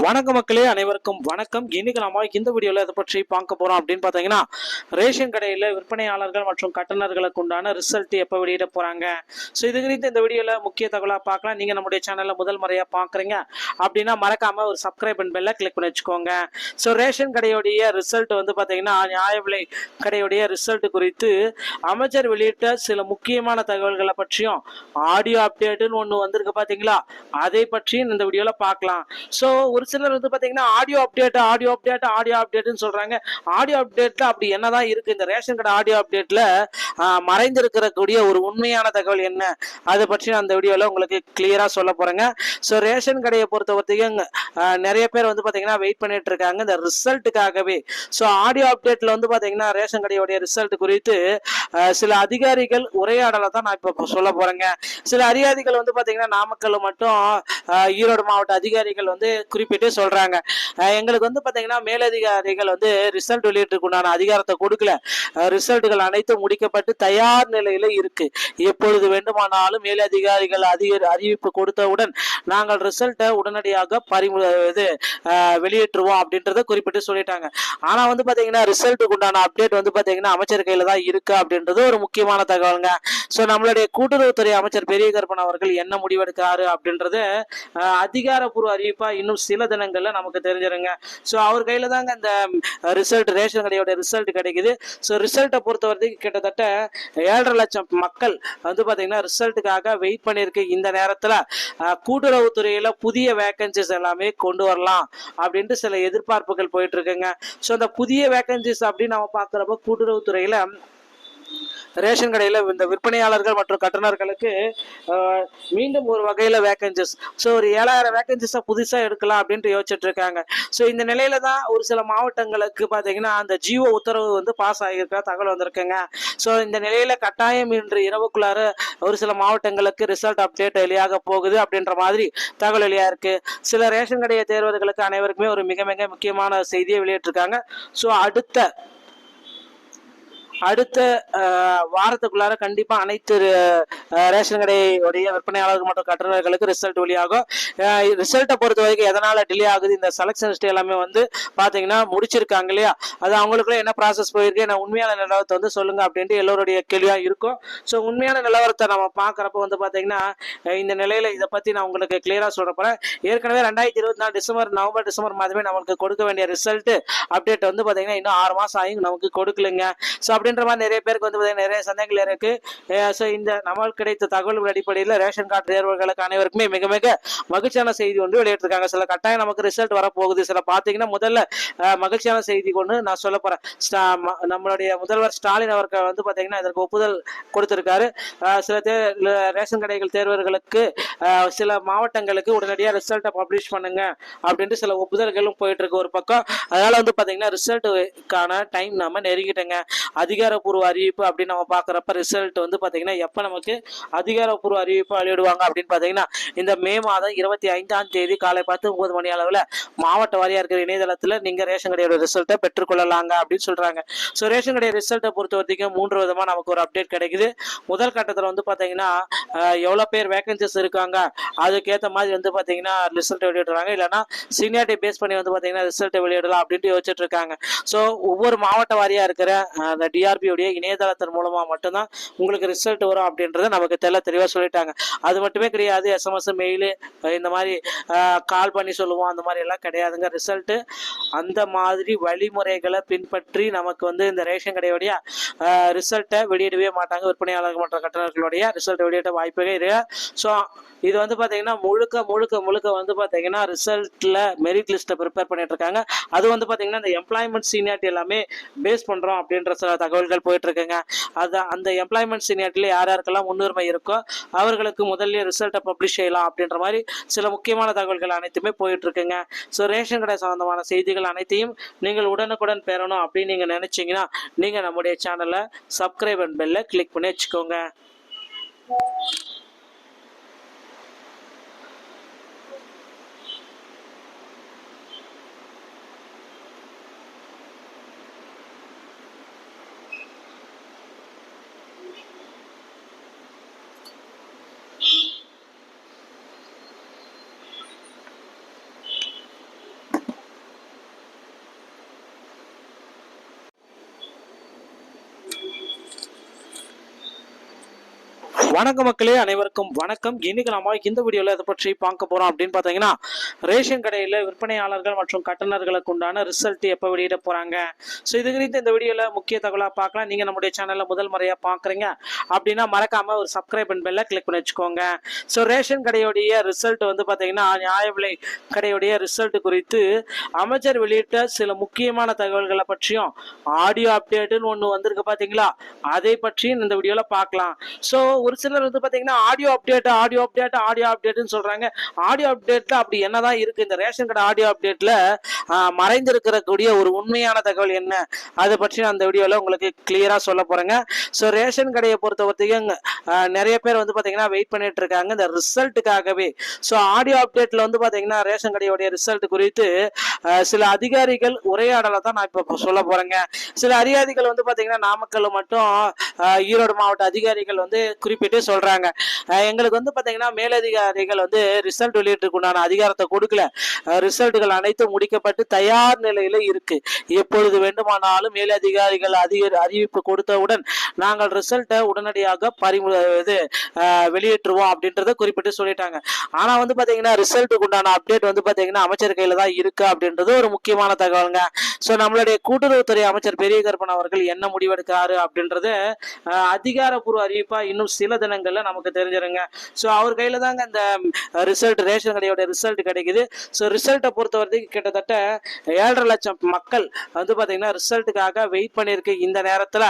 வணக்க மக்களே, அனைவருக்கும் வணக்கம். இன்னைக்கு நம்ம இந்த வீடியோவில் இதை பற்றி பார்க்க போறோம் அப்படின்னு பார்த்தீங்கன்னா, ரேஷன் கடையில் விற்பனையாளர்கள் மற்றும் கட்டணர்களுக்கு உண்டான ரிசல்ட் எப்போ வெளியிட போறாங்க. ஸோ இது குறித்து இந்த வீடியோவில் முக்கிய தகவலாக பார்க்கலாம். நீங்கள் நம்முடைய சேனலில் முதல் முறையாக பார்க்குறீங்க அப்படின்னா மறக்காம ஒரு சப்ஸ்கிரைப் அண்ட் பெல்லை கிளிக் பண்ணி வச்சுக்கோங்க. ஸோ ரேஷன் கடையுடைய ரிசல்ட் வந்து பார்த்தீங்கன்னா, நியாய விலை கடையுடைய ரிசல்ட் குறித்து அமைச்சர் வெளியிட்ட சில முக்கியமான தகவல்களை பற்றியும் ஆடியோ அப்டேட்டுன்னு ஒன்று வந்திருக்கு பார்த்தீங்களா, அதை பற்றியும் இந்த வீடியோவில் பார்க்கலாம். ஸோ ஒரு சிலர் வந்து பார்த்தீங்கன்னா ஆடியோ அப்டேட்னு சொல்றாங்க. ஆடியோ அப்டேட்ல அப்படி என்னதான் இருக்கு? இந்த ரேஷன் கடை ஆடியோ அப்டேட்ல மறைந்திருக்கக்கூடிய ஒரு உண்மையான தகவல் என்ன, அதை பற்றி நான் அந்த வீடியோவில் உங்களுக்கு கிளியரா சொல்ல போறேங்க. ஸோ ரேஷன் கடையை பொறுத்த வரைக்கும் நிறைய பேர் வந்து பார்த்தீங்கன்னா வெயிட் பண்ணிட்டு இருக்காங்க இந்த ரிசல்ட்டுக்காகவே. ஸோ ஆடியோ அப்டேட்ல வந்து பார்த்தீங்கன்னா ரேஷன் கடையோடைய ரிசல்ட் குறித்து சில அதிகாரிகள் உரையாடலை தான் நான் இப்போ சொல்ல போறேங்க. சில அதிகாரிகள் வந்து பார்த்தீங்கன்னா நாமக்கல் மட்டும் ஈரோடு மாவட்ட அதிகாரிகள் வந்து குறிப்பிட்டு சொல்றாங்க, எங்களுக்கு வந்து பாத்தீங்கன்னா மேலதிகாரிகள் வந்து ரிசல்ட் வெளியிட்டு உண்டான அதிகாரத்தை கொடுக்கல, ரிசல்ட்டுகள் அனைத்தும் முடிக்கப்பட்டு தயார் நிலையில இருக்கு, எப்பொழுது வேண்டுமானாலும் மேலதிகாரிகள் அறிவிப்பு கொடுத்தவுடன் நாங்கள் ரிசல்ட்டை உடனடியாக வெளியேற்றுவோம் அப்படின்றத குறிப்பிட்டு சொல்லிட்டாங்க. ஆனா வந்து பாத்தீங்கன்னா ரிசல்ட்டுக்கு உண்டான அப்டேட் வந்து பாத்தீங்கன்னா அமைச்சர் கையில தான் இருக்கு அப்படின்றது ஒரு முக்கியமான தகவலுங்க. ஸோ நம்மளுடைய கூட்டுறவுத்துறை அமைச்சர் பெரிய கருப்பன் அவர்கள் என்ன முடிவெடுக்கிறாரு அப்படின்றது அதிகாரப்பூர்வ அறிவிப்பா இன்னும் சில தினங்கள்ல நமக்கு தெரிஞ்சிருங்க. ஸோ அவர் கையில தாங்க இந்த ரிசல்ட், ரேஷன் கடையோட ரிசல்ட் கிடைக்குது. ஸோ ரிசல்ட்டை பொறுத்த வரைக்கும் கிட்டத்தட்ட 7.5 லட்சம் மக்கள் வந்து பாத்தீங்கன்னா ரிசல்ட்டுக்காக வெயிட் பண்ணிருக்கு. இந்த நேரத்துல கூட்டுறவுத்துறையில புதிய வேகன்சிஸ் எல்லாமே கொண்டு வரலாம் அப்படின்ட்டு சில எதிர்பார்ப்புகள் போயிட்டு இருக்குங்க. ஸோ அந்த புதிய வேகன்சிஸ் அப்படின்னு நம்ம பாக்குறப்ப கூட்டுறவுத்துறையில ரேஷன் கடையில் இந்த விற்பனையாளர்கள் மற்றும் கட்டணர்களுக்கு மீண்டும் ஒரு வகையில் வேகன்சிஸ், ஸோ ஒரு 7000 வேகன்சிஸை புதுசாக எடுக்கலாம் அப்படின்ட்டு யோசிச்சுட்டு இருக்காங்க. ஸோ இந்த நிலையில தான் ஒரு சில மாவட்டங்களுக்கு பார்த்தீங்கன்னா அந்த ஜிஓ உத்தரவு வந்து பாஸ் ஆகியிருக்க தகவல் வந்திருக்குங்க. ஸோ இந்த நிலையில கட்டாயம் இன்று இரவுக்குள்ளார ஒரு சில மாவட்டங்களுக்கு ரிசல்ட் அப்டேட் வெளியாக போகுது அப்படின்ற மாதிரி தகவல் வெளியாக இருக்கு. சில ரேஷன் கடையை தேர்வர்களுக்கு அனைவருக்குமே ஒரு மிக மிக முக்கியமான செய்தியை வெளியிட்டிருக்காங்க. ஸோ அடுத்த வாரத்துக்குள்ளார கண்டிப்பா அனைத்து ரேஷன் கடையுடைய விற்பனையாளர்கள் மற்றும் கட்டணர்களுக்கு ரிசல்ட் வெளியாகும். ரிசல்ட்டை பொறுத்த வரைக்கும் எதனால டிலே ஆகுது, இந்த செலக்ஷன் லிஸ்ட் எல்லாமே வந்து பாத்தீங்கன்னா முடிச்சிருக்காங்க இல்லையா, அது அவங்களுக்குள்ள என்ன ப்ராசஸ் போயிருக்கு, என்ன உண்மையான நிலவரத்தை வந்து சொல்லுங்க அப்படின்ட்டு எல்லோருடைய கேள்வியா இருக்கும். ஸோ உண்மையான நிலவரத்தை நம்ம பாக்குறப்ப வந்து பாத்தீங்கன்னா இந்த நிலையில இதை பத்தி நான் உங்களுக்கு கிளியரா சொல்ல போறேன். ஏற்கனவே 2024 நவம்பர் டிசம்பர் மாதமே நமக்கு கொடுக்க வேண்டிய ரிசல்ட் அப்டேட் வந்து பாத்தீங்கன்னா இன்னும் 6 மாசம் ஆகி நமக்கு கொடுக்கலங்க. ஸோ அப்படின்ற மாதிரி நிறைய பேருக்கு வந்து நிறைய சந்தேகங்கள் இருக்கு. ஸோ இந்த நமக்கு கிடைத்த தகவல்கள் அடிப்படையில் ரேஷன் கார்டு தேர்வுகளுக்கு அனைவருக்குமே மிக மிக மகிழ்ச்சியான செய்தி ஒன்று வெளியிட்டிருக்காங்க. சில கட்டாயம் நமக்கு ரிசல்ட் வரப்போகுது. சில பார்த்தீங்கன்னா முதல்ல மகிழ்ச்சியான செய்தி கொண்டு நான் சொல்ல போறேன். நம்மளுடைய முதல்வர் ஸ்டாலின் அவர்கள் வந்து பார்த்தீங்கன்னா இதற்கு ஒப்புதல் கொடுத்திருக்காரு. சில ரேஷன் கடைகள் தேர்வர்களுக்கு சில மாவட்டங்களுக்கு உடனடியாக ரிசல்ட்டை பப்ளிஷ் பண்ணுங்க அப்படின்ட்டு சில ஒப்புதல்களும் போயிட்டு இருக்கு ஒரு பக்கம். அதனால வந்து பார்த்தீங்கன்னா ரிசல்ட்டுக்கான டைம் நம்ம நெருங்கிட்டோங்க. அதிகாரப்பூர்வ அறிவிப்பு அப்படின்னு நம்ம பாக்குறப்ப ரிசல்ட் வந்து பாத்தீங்கன்னா எப்ப நமக்கு அதிகாரப்பூர்வ அறிவிப்பு வெளியிடுவாங்க அப்படின்னு பாத்தீங்கன்னா இந்த மே மாதம் 25ஆம் தேதி காலை 10:30 மணி அளவுல மாவட்ட வாரியா இருக்கிற இணையதளத்துல நீங்க ரேஷன் கடையோட ரிசல்ட்டை பெற்றுக்கொள்ளலாங்க அப்படின்னு சொல்றாங்க. ஸோ ரேஷன் கடை ரிசல்ட்டை பொறுத்த வரைக்கும் 3 விதமா நமக்கு ஒரு அப்டேட் கிடைக்குது. முதல் கட்டத்தில் வந்து பாத்தீங்கன்னா எவ்வளவு பேர் வேகன்சிஸ் இருக்காங்க அதுக்கேற்ற மாதிரி வந்து பாத்தீங்கன்னா ரிசல்ட் வெளியிடுறாங்க, இல்லைன்னா சீனியாரிட்டி பேஸ் பண்ணி வந்து பாத்தீங்கன்னா ரிசல்ட் வெளியிடலாம் அப்படின்ட்டு யோசிச்சுட்டு இருக்காங்க. ஸோ ஒவ்வொரு மாவட்ட வாரியா இருக்கிற அந்த டிஆர்பியோடைய இணையதளத்தின் மூலமா மட்டும்தான் உங்களுக்கு ரிசல்ட் வரும் அப்படின்றத நமக்கு தெளிவாக சொல்லிட்டாங்க. அது மட்டுமே கிடையாது, எஸ்எம்எஸ் மெயிலு இந்த மாதிரி கால் பண்ணி சொல்லுவோம் அந்த மாதிரி எல்லாம் கிடையாதுங்க. ரிசல்ட் அந்த மாதிரி வழிமுறைகளை பின்பற்றி நமக்கு வந்து இந்த ரேஷன் கடையோடைய ரிசல்ட்டை வெளியிடவே மாட்டாங்க. விற்பனையாளர்கள் மற்ற கட்டணர்களுடைய ரிசல்ட் வெளியிட வாய்ப்பே இருக்கு. ஸோ இது வந்து பார்த்தீங்கன்னா முழுக்க வந்து பார்த்தீங்கன்னா ரிசல்ட்டில் மெரிட் லிஸ்ட்டை ப்ரிப்பேர் பண்ணிட்டு இருக்காங்க. அது வந்து பார்த்தீங்கன்னா இந்த எம்ப்ளாய்மெண்ட் சீனியாரிட்டி எல்லாமே பேஸ் பண்ணுறோம் அப்படின்ற சில தகவல்கள் போயிட்டு இருக்குங்க. அந்த எம்ப்ளாய்மெண்ட் சீனியாரிட்டியில் யாருக்கெல்லாம் முன்னுரிமை இருக்கோ அவர்களுக்கு முதல்ல ரிசல்ட்டை பப்ளிஷ் செய்யலாம் அப்படின்ற மாதிரி சில முக்கியமான தகவல்கள் அனைத்துமே போயிட்டு இருக்குங்க. ஸோ ரேஷன் கடை சம்பந்தமான செய்திகள் அனைத்தையும் நீங்கள் உடனுக்குடன் பெறணும் அப்படின்னு நீங்கள் நினைச்சீங்கன்னா நீங்கள் நம்முடைய சேனலை சப்ஸ்கிரைப் அண்ட் பெல்லை கிளிக் பண்ணி வச்சுக்கோங்க. வணக்கம் மக்களே, அனைவருக்கும் வணக்கம். இன்னைக்கு நாம இந்த வீடியோல இதை பற்றி பார்க்க போறோம் அப்படின்னு பாத்தீங்கன்னா, ரேஷன் கடையில விற்பனையாளர்கள் மற்றும் கட்டணர்களுக்கு உண்டான ரிசல்ட் எப்ப வெளியிட போறாங்க. ஸோ இது குறித்து இந்த வீடியோல முக்கிய தகவலா பார்க்கலாம். நீங்க நம்முடைய சேனல்ல முதல் முறையா பாக்குறீங்க அப்படின்னா மறக்காம ஒரு சப்ஸ்கிரைப் அண்ட் பெல்ல கிளிக் பண்ணி வச்சுக்கோங்க. ஸோ ரேஷன் கடையுடைய ரிசல்ட் வந்து பாத்தீங்கன்னா, நியாய விலை கடையுடைய ரிசல்ட் குறித்து அமைச்சர் வெளியிட்ட சில முக்கியமான தகவல்களை பற்றியும் ஆடியோ அப்டேட்னு ஒன்று வந்திருக்கு பாத்தீங்களா, அதை பற்றியும் இந்த வீடியோல பார்க்கலாம். ஸோ ஒரு சிலர் வந்து பாத்தீங்கன்னா ஆடியோ அப்டேட்னு சொல்றாங்க. ஆடியோ அப்டேட்ல அப்படி என்னதான் இருக்கு? இந்த ரேஷன் கடை ஆடியோ அப்டேட்ல மறைந்திருக்கக்கூடிய ஒரு உண்மையான தகவல் என்ன, அதை பற்றி நான் அந்த வீடியோல உங்களுக்கு கிளியரா சொல்ல போறேங்க. ஸோ ரேஷன் கடையை பொறுத்த வரைக்கும் நிறைய பேர் வந்து பாத்தீங்கன்னா வெயிட் பண்ணிட்டு இருக்காங்க இந்த ரிசல்ட்டுக்காகவே. ஸோ ஆடியோ அப்டேட்ல வந்து பாத்தீங்கன்னா ரேஷன் கடையோடைய ரிசல்ட் குறித்து சில அதிகாரிகள் உரையாடலை தான் நான் இப்ப சொல்ல போறேங்க. சில அதிகாரிகள் வந்து பாத்தீங்கன்னா நாமக்கல் மட்டும் ஈரோடு மாவட்ட அதிகாரிகள் வந்து குறிப்பிட்டு சொல்றாங்க, எங்களுக்கு வந்து பாத்தீங்கன்னா மேலதிகாரிகள் வந்து ரிசல்ட் வெளியிட்டு உண்டான அதிகாரத்தை கொடுக்கல, ரிசல்ட்டுகள் அனைத்தும் முடிக்கப்பட்டு தயார் நிலையில இருக்கு, எப்பொழுது வேண்டுமானாலும் மேலதிகாரிகள் அறிவிப்பு கொடுத்தவுடன் நாங்கள் ரிசல்ட்டை உடனடியாக வெளியேற்றுவோம் அப்படின்றத குறிப்பிட்டு சொல்லிட்டாங்க. ஆனா வந்து பாத்தீங்கன்னா ரிசல்ட்டுக்கு உண்டான அப்டேட் வந்து பாத்தீங்கன்னா அமைச்சர் கையில தான் இருக்கு அப்படின்றது ஒரு முக்கியமான தகவலுங்க. ஸோ நம்மளுடைய கூட்டுறவுத்துறை அமைச்சர் பெரிய கருப்பன் அவர்கள் என்ன முடிவெடுக்கிறாரு அப்படின்றது அதிகாரப்பூர்வ அறிவிப்பா இன்னும் சில தினங்கள்ல நமக்கு தெரிஞ்சிருங்க. ஸோ அவர் கையில தாங்க இந்த ரிசல்ட், ரேஷன் கடையோட ரிசல்ட் கிடைக்குது. ஸோ ரிசல்ட்டை பொறுத்த வரைக்கும் கிட்டத்தட்ட 7.5 லட்சம் மக்கள் வந்து பாத்தீங்கன்னா ரிசல்ட்டுக்காக வெயிட் பண்ணிருக்கு. இந்த நேரத்துல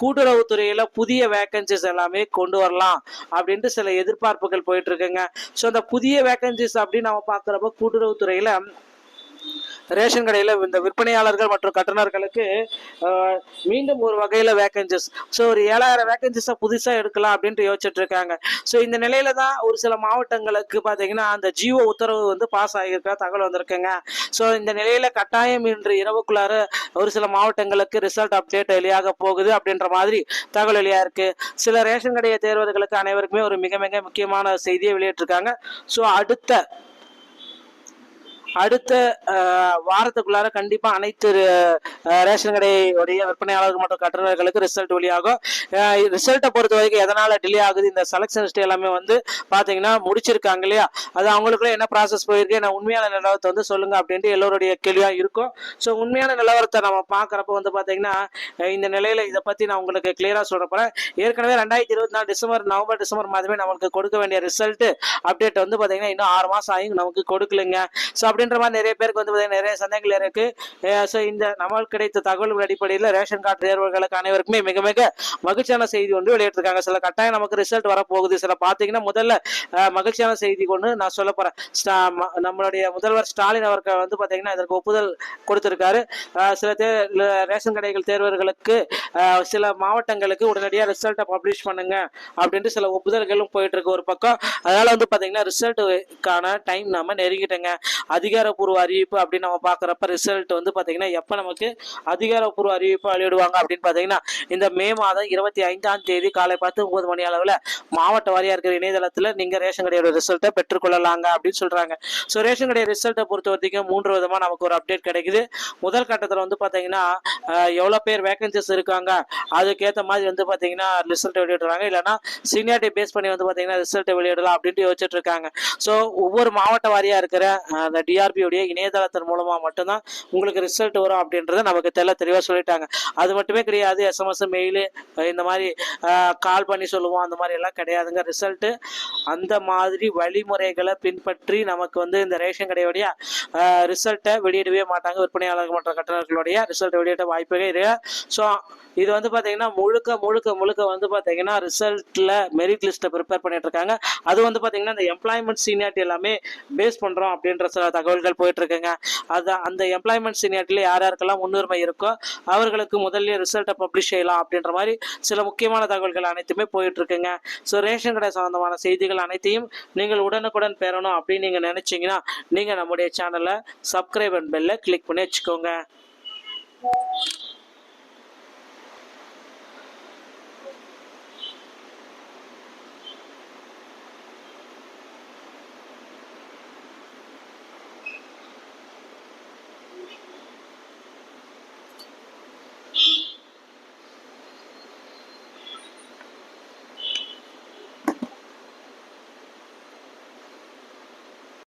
கூட்டுறவுத்துறையில புதிய வேகன்சிஸ் எல்லாமே கொண்டு வரலாம் அப்படின்ட்டு சில எதிர்பார்ப்புகள் போயிட்டு இருக்குங்க. ஸோ அந்த புதிய வேகன்சிஸ் அப்படின்னு நம்ம பாக்குறப்ப கூட்டுறவுத்துறையில ரேஷன் கடையில இந்த விற்பனையாளர்கள் மற்றும் கட்டணர்களுக்கு மீண்டும் ஒரு வகையில வேகன்சிஸ், ஸோ ஒரு 7000 வேகன்சிஸை புதுசா எடுக்கலாம் அப்படின்ட்டு யோசிச்சுட்டு இருக்காங்க. ஸோ இந்த நிலையில தான் ஒரு சில மாவட்டங்களுக்கு பாத்தீங்கன்னா அந்த ஜிஓ உத்தரவு வந்து பாஸ் ஆகியிருக்க தகவல் வந்திருக்குங்க. ஸோ இந்த நிலையில கட்டாயம் இன்று இரவுக்குள்ளார ஒரு சில மாவட்டங்களுக்கு ரிசல்ட் அப்டேட் வெளியாக போகுது அப்படின்ற மாதிரி தகவல் வெளியா இருக்கு. சில ரேஷன் கடையை தேர்வர்களுக்கு அனைவருக்குமே ஒரு மிக மிக முக்கியமான செய்தியை வெளியிட்டிருக்காங்க. ஸோ அடுத்த வாரத்துக்குள்ளார கண்டிப்பா அனைத்து ரேஷன் கடையுடைய விற்பனையாளர்கள் மற்றும் கட்டணர்களுக்கு ரிசல்ட் வெளியாகும். ரிசல்ட்டை பொறுத்த வரைக்கும் எதனால டிலே ஆகுது, இந்த செலக்ஷன் ஸ்டே எல்லாமே வந்து பாத்தீங்கன்னா முடிச்சிருக்காங்க இல்லையா, அது அவங்களுக்குள்ள என்ன ப்ராசஸ் போயிருக்கு, என்ன உண்மையான நிலவரத்தை வந்து சொல்லுங்க அப்படின்ட்டு எல்லோருடைய கேள்வியா இருக்கும். ஸோ உண்மையான நிலவரத்தை நம்ம பாக்குறப்ப வந்து பாத்தீங்கன்னா இந்த நிலையில இதை பத்தி நான் உங்களுக்கு கிளியரா சொல்ல போறேன். ஏற்கனவே 2024 நவம்பர் டிசம்பர் மாதமே நமக்கு கொடுக்க வேண்டிய ரிசல்ட் அப்டேட் வந்து பாத்தீங்கன்னா இன்னும் 6 மாசம் ஆகி நமக்கு கொடுக்கலங்க. ஸோ அப்படின்ற மாதிரி நிறைய பேருக்கு வந்து நிறைய சந்தேகங்கள் இருக்கு. ஸோ இந்த நமக்கு கிடைத்த தகவல்கள் அடிப்படையில் ரேஷன் கார்டு தேர்வுகளுக்கு அனைவருக்குமே மிக மிக மகிழ்ச்சியான செய்தி ஒன்று வெளியிட்டிருக்காங்க. சில கட்டாயம் நமக்கு ரிசல்ட் வரப்போகுது. சில பார்த்தீங்கன்னா முதல்ல மகிழ்ச்சியான செய்தி கொண்டு நான் சொல்ல போறேன். நம்மளுடைய முதல்வர் ஸ்டாலின் அவர்கள் வந்து பார்த்தீங்கன்னா இதற்கு ஒப்புதல் கொடுத்திருக்காரு. சில ரேஷன் கடைகள் தேர்வர்களுக்கு சில மாவட்டங்களுக்கு உடனடியாக ரிசல்ட்டை பப்ளிஷ் பண்ணுங்க அப்படின்ட்டு சில ஒப்புதல்களும் போயிட்டு இருக்கு ஒரு பக்கம். அதனால வந்து பார்த்தீங்கன்னா ரிசல்ட்டுக்கான டைம் நாம நெருங்கிட்டேங்க. அதிகாரப்பூர்வ அறிவிப்பு அப்படின்னு நம்ம பாக்குறப்ப ரிசல்ட் வந்து பாத்தீங்கன்னா எப்ப நமக்கு அதிகாரப்பூர்வ அறிவிப்பு வெளியிடுவாங்க அப்படின்னு பாத்தீங்கன்னா இந்த மே மாதம் 25ஆம் தேதி காலை 10:30 மணி அளவுல மாவட்ட வாரியா இருக்கிற இணையதளத்துல நீங்க ரேஷன் கடையோட ரிசல்ட்டை பெற்றுக்கொள்ளலாங்க அப்படின்னு சொல்றாங்க. ஸோ ரேஷன் கடை ரிசல்ட்டை பொறுத்த வரைக்கும் 3 விதமா நமக்கு ஒரு அப்டேட் கிடைக்குது. முதல் கட்டத்துல வந்து பாத்தீங்கன்னா எவ்வளவு பேர் வேகன்சிஸ் இருக்காங்க அதுக்கேற்ற மாதிரி வந்து பாத்தீங்கன்னா ரிசல்ட் வெளியிடுறாங்க, இல்லைன்னா சீனியாரிட்டி பேஸ் பண்ணி வந்து பாத்தீங்கன்னா ரிசல்ட் வெளியிடலாம் அப்படின்ட்டு யோசிச்சுட்டு இருக்காங்க. ஸோ ஒவ்வொரு மாவட்ட வாரியா இருக்கிற அந்த டிஆர்பியுடைய இணையதளத்தின் மூலமா மட்டும்தான் உங்களுக்கு ரிசல்ட் வரும் அப்படின்றத நமக்கு தெளிவா சொல்லிட்டாங்க. அது மட்டுமே கிடையாது, எஸ்எம்எஸ் மெயில் இந்த மாதிரி கால் பண்ணி சொல்லுவோம் அந்த மாதிரி எல்லாம் கிடையாதுங்க. ரிசல்ட் அந்த மாதிரி வழிமுறைகளை பின்பற்றி நமக்கு வந்து இந்த ரேஷன் கடையோடைய ரிசல்ட்டை வெளியிடவே மாட்டாங்க. விற்பனையாளர்கள் மற்ற கட்டணர்களுடைய ரிசல்ட் வெளியிட வாய்ப்பே இருக்கு. ஸோ இது வந்து பாத்தீங்கன்னா முழுக்க வந்து பாத்தீங்கன்னா ரிசல்ட்ல மெரிட் லிஸ்ட்டை ப்ரிப்பேர் பண்ணிட்டு இருக்காங்க. அது வந்து பாத்தீங்கன்னா இந்த எம்ப்ளாய்மெண்ட் சீனியாரிட்டி எல்லாமே பேஸ் பண்றோம் அப்படின்ற சில தகவல்கள் போயிட்டு இருக்குங்க. அந்த எம்ப்ளாய்மெண்ட் சீனியாரிட்டியில யாருக்கெல்லாம் முன்னுரிமை இருக்கோ அவர்களுக்கு முதல்ல ரிசல்ட்டை பப்ளிஷ் செய்யலாம் அப்படின்ற மாதிரி சில முக்கியமான தகவல்கள் அனைத்துமே போயிட்டு இருக்குங்க. ஸோ ரேஷன் கடை சம்பந்தமான செய்திகள் அனைத்தையும் நீங்கள் உடனுக்குடன் பெறணும் அப்படின்னு நீங்க நினைச்சீங்கன்னா நீங்க நம்முடைய சேனலை சப்ஸ்கிரைப் அண்ட் பெல்ல கிளிக் பண்ணி வச்சுக்கோங்க.